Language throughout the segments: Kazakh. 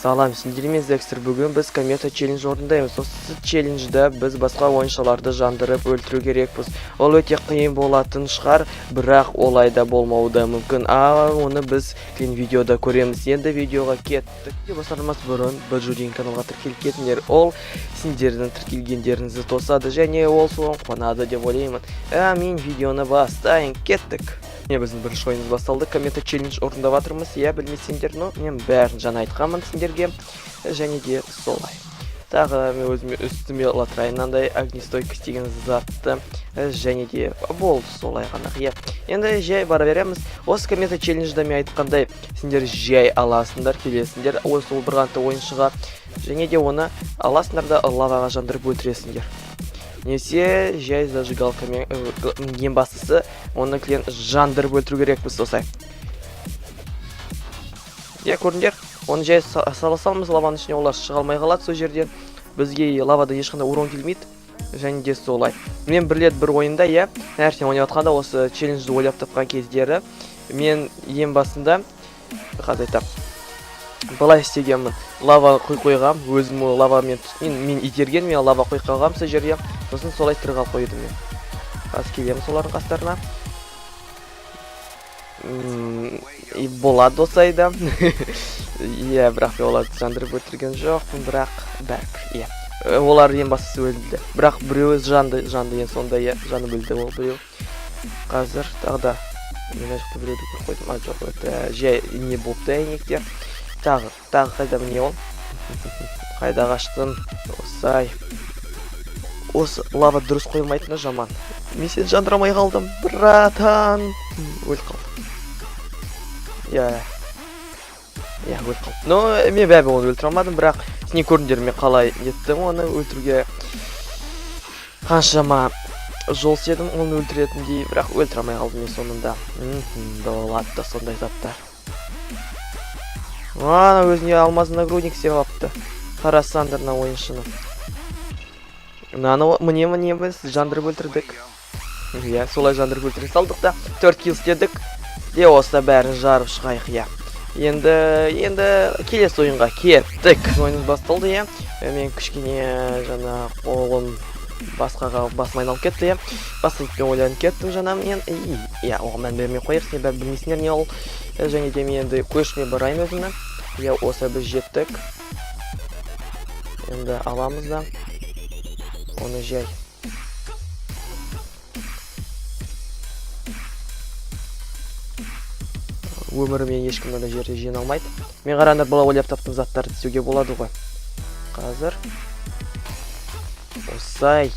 Салам, сендермен Зекстер, бүгін біз комета челлендж орындаймыз. Осы челленджда біз басқа ойыншыларды жандырып өлтіру керекпіз. Ол өте қиын болатын шығар, бірақ олайда болмауы да мүмкін. Оны біз кейін видеода көреміз. Енді видеоға кеттік. Басарымыз бұрын Баджурин каналға тіркеліп кетіңдер. Ол сендердің тіркелгендеріңізді тосады және ол соған қуанады деп ойлаймын. Мен видеоны бастайын, кеттік. Біздің бірінші ойынымыз басталды. Комета челлендж орындап жатырмыз. Білмесеңдер, мен бәрін жаңа айтқанмын сендерге, және де солай. Тағы мен өзіме үстіме латрайын мынандай огнестойкость деген затты, және де болды солай ғана. Енді жай бара береміз. Осы комета челленджда мен айтқандай, сендер жай аласыңдар, келесіңдер. Осы бір ғанты ойыншыға, және де оны аласыңдар да лаваға жандырып өлтіресіңдер. Несе жай зажигалкамен, ең бастысы оны клиент жандырып өлтіру керекпіз осай. Көрдіңдер, оны жай сала салмыз, лаваның ішіне олар шыға алмай қалады сол жерден. Бізге лавада ешқандай урон келмейді, және де солай. Мен бір ойында, нәрсен ойнап жатқанда осы челленджді ойлап тапқан кездері, мен ең басында қазір айтам. Былай істегенмін, лава қойғам, өзім лавамен мен итерген, мен лава қойғам сол жерге, сосын солай тірғал қойдым мен. Қазір келемін солардың қастарына. Болады осайда. Бірақ оларды жандырып өлтірген жоқпын, бірақ бәрібір. Олар ең бастысы өлді. Бірақ біреуі жанды ең сонда, жаны бөлді ол біреу. Қазір тағы да мен жақты біреуді көріп қойдым. Жоқ, это жай не болыпты әйнектер. Тағы қайда міне ол? Қайда қаштың? Осай. Осы лава дұрыс қоймайтыны жаман. Мен сен жандырамай қалдым, братан. Өліп қалдым. Өліп қалдым. Но мен бәбі оны өлтіре алмадым, бірақ сен көрдіңдер мен қалай еттім оны өлтіруге. Қаншама жол седім оны өлтіретіндей, бірақ өлтіре алмай қалдым мен соңында. Болады сондай заттар. Өзіне алмазы нагрудник сеп апты. Қарасандырна ойыншыны. Мне біз жандырып өлтірдік. Солай жандырып өлтіріп салдық да 4 килл істедік. Де осыда бәрін жарып шығайық. Енді келесі ойынға кеттік. Ойыныз басталды. Мен кішкене жаңа қолым басқаға басым айналып кетті. Басылыппен ойланып кеттім жаңа мен. Оған мән бермей қойық, сен бәрі білмейсіңдер не ол. Және де мен енді көшіне барайын өзімнен. Осы біз жеттік. Енді аламыз да. Оны жай. Өмірімен ешкім мына жерде жиын алмайды. Мен қараңдар бұла ойлап таптым заттарды істеуге болады ғой. Қазір. Осай.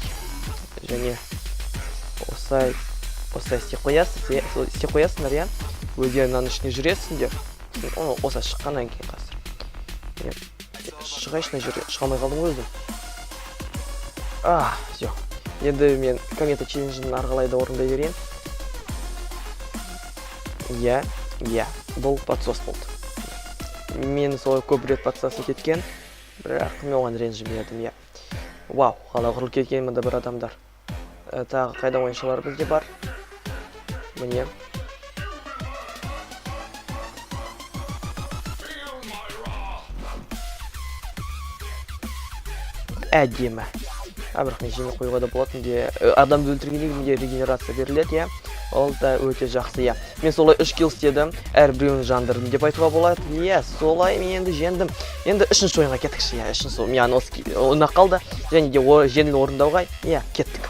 Және осай істеп қоясыңдар, Өздерінің ішіне жүресіңдер. Осай шыққаннан кейін қазір. Шығайшына жерге шыға алмай қалдым өзім. Все. Енді мен комета челленджін арғалайда орындай берейін. Бұл подсос болды. Мен солай көп рет подсосын кеткен, бірақ мен оған ренжімедім. Вау, қалай құрыл кеткен мұнда бір адамдар. Тағы қайда ойыншылар бізде бар. Міне. Әдемі. Бірақ мен жеңе қойға да болатын де адамды өлтіргенде менде регенерация беріледі, ол да өте жақсы. Мен солай 3 килл істедім, әрбіреуін жандырдым деп айтуға болады. Солай мен енді жеңдім. Енді 3-ші ойынға кеттікші. 3-ші мен оны қалды, және де жеңіл орындауға кеттік.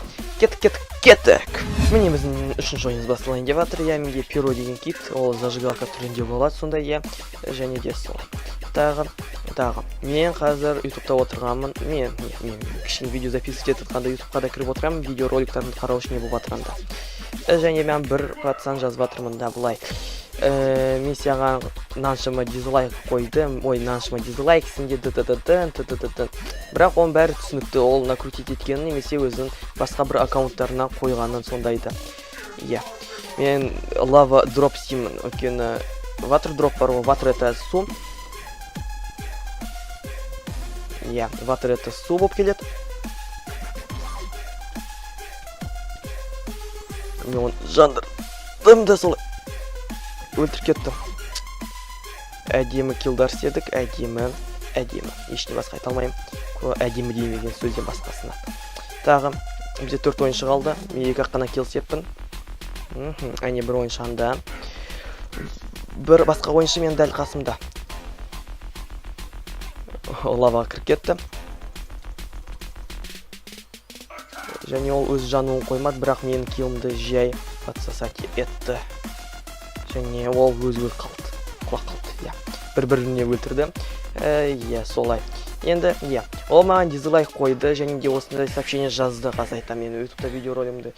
Міне біздің 3-ші ойыныз басталайын деп жатыр. Менде перо деген кит, ол зажигалка түрінде болады сондай, және де солай. Тағы. Мен қазір ютубта отырғанмын. Мен кішкене видео записывать етіп ютубқа да кіріп отырғанмын. Видео роликтарын қарау үшін болып отырғанда. Және мен бір пацан жазып жатырмын да бұлай. Мен саған наншыма дизлайк қойдым. Наншыма дизлайк сенде Бірақ оның бәрі түсінікті. Ол накрутить еткенін немесе өзінің басқа бір аккаунттарына қойғанын сондайды. Мен лава дроп істеймін. Өйткені ватер дроп бар. Ватер это су. Ватер это су болып келеді. Мен оны жандырдым да солай өлтіріп кеттім. Әдемі килдар істедік, әдемі. әдемі. Ешне басқа айта алмаймын. Әдемі демеген сөзден басқасына. Тағы бізде 4 ойыншы қалды. Мен 2 қана келсеппін. Әне бір ойыншы анда. Бір басқа ойыншы мен дәл қасымда. Лаваға кіріп кетті. Және ол өз жануын қоймады, бірақ менің килімді жай подсосать етті. Және ол өзі қалды. Құлақ қалды. Бір-біріне өлтірді. Солай. Енді, ол маған дизлайк қойды, және де осындай сообщение жазды. Қазір айтам, мен ютубта видеоролигімді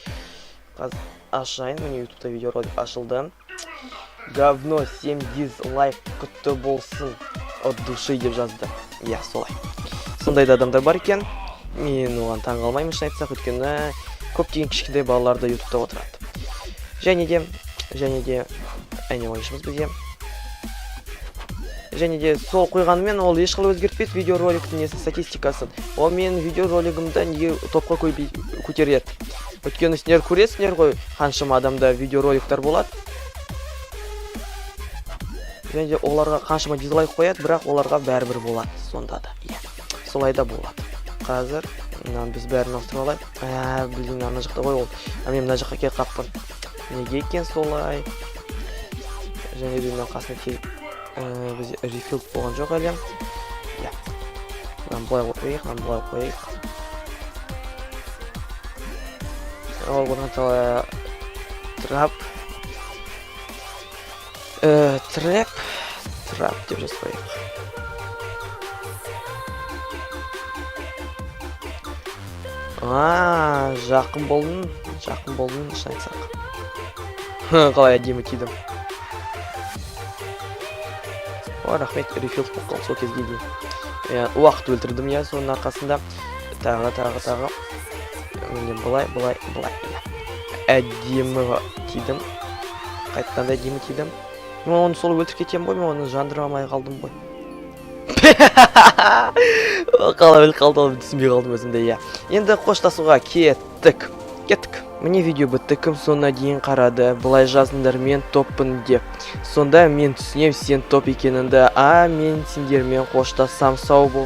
ашайын. Міне ютубта видеоролик ашылды. Говно 7 дизлайк құтты болсын от души деп жазды. Солай. Сондай да адамдар бар екен. Мен оған таң қалмаймын, шын айтсақ, өткені көптеген кішкентай балаларды ютубта отырады. Және де әне ойыншымыз бізде. Және де сол қойғанымен ол ешқалы өзгертпейді видеороликтің несі статистикасын. Ол мен видеоролигімді неге топқа көтереді. Өткені сендер көресіңдер ғой, қаншама адамда видеороликтар болады. Және де оларға қаншама дизлайк қояды, бірақ оларға бәрібір болады сонда да. Солай да болады. Қазір біз бәрін ауыстырып алайық. Білдің ана жақта ғой ол. Мен мына жаққа келіп қаппын. Неге екен солай? Және де мен қасына келіп біз рефилд болған жоқ әлем. Бұлай қойайық. Ол бұдан тала трап деп жазып қойайық. Жақын болдың, шын айтсақ. Қалай әдемі тидім. Рахмет, рефилд болған сол кезге дейін. Уақыт өлтірдім, соның арқасында. Тағы. Бұлай. Әдемі тидім. Қайттан да әдемі тидім. Мен оны сол өлтір кетем бой, мен оны жандырамай қалдым бой. Қалай қалды, оны түсінбей қалдым өзімде. Енді қоштасуға кеттік. Міне видео бітті, кім соңына дейін қарады, бұлай жазыңдар мен топпын деп. Сонда мен түсінем сен топ екеніңді, мен сендермен қоштассам, сау бол.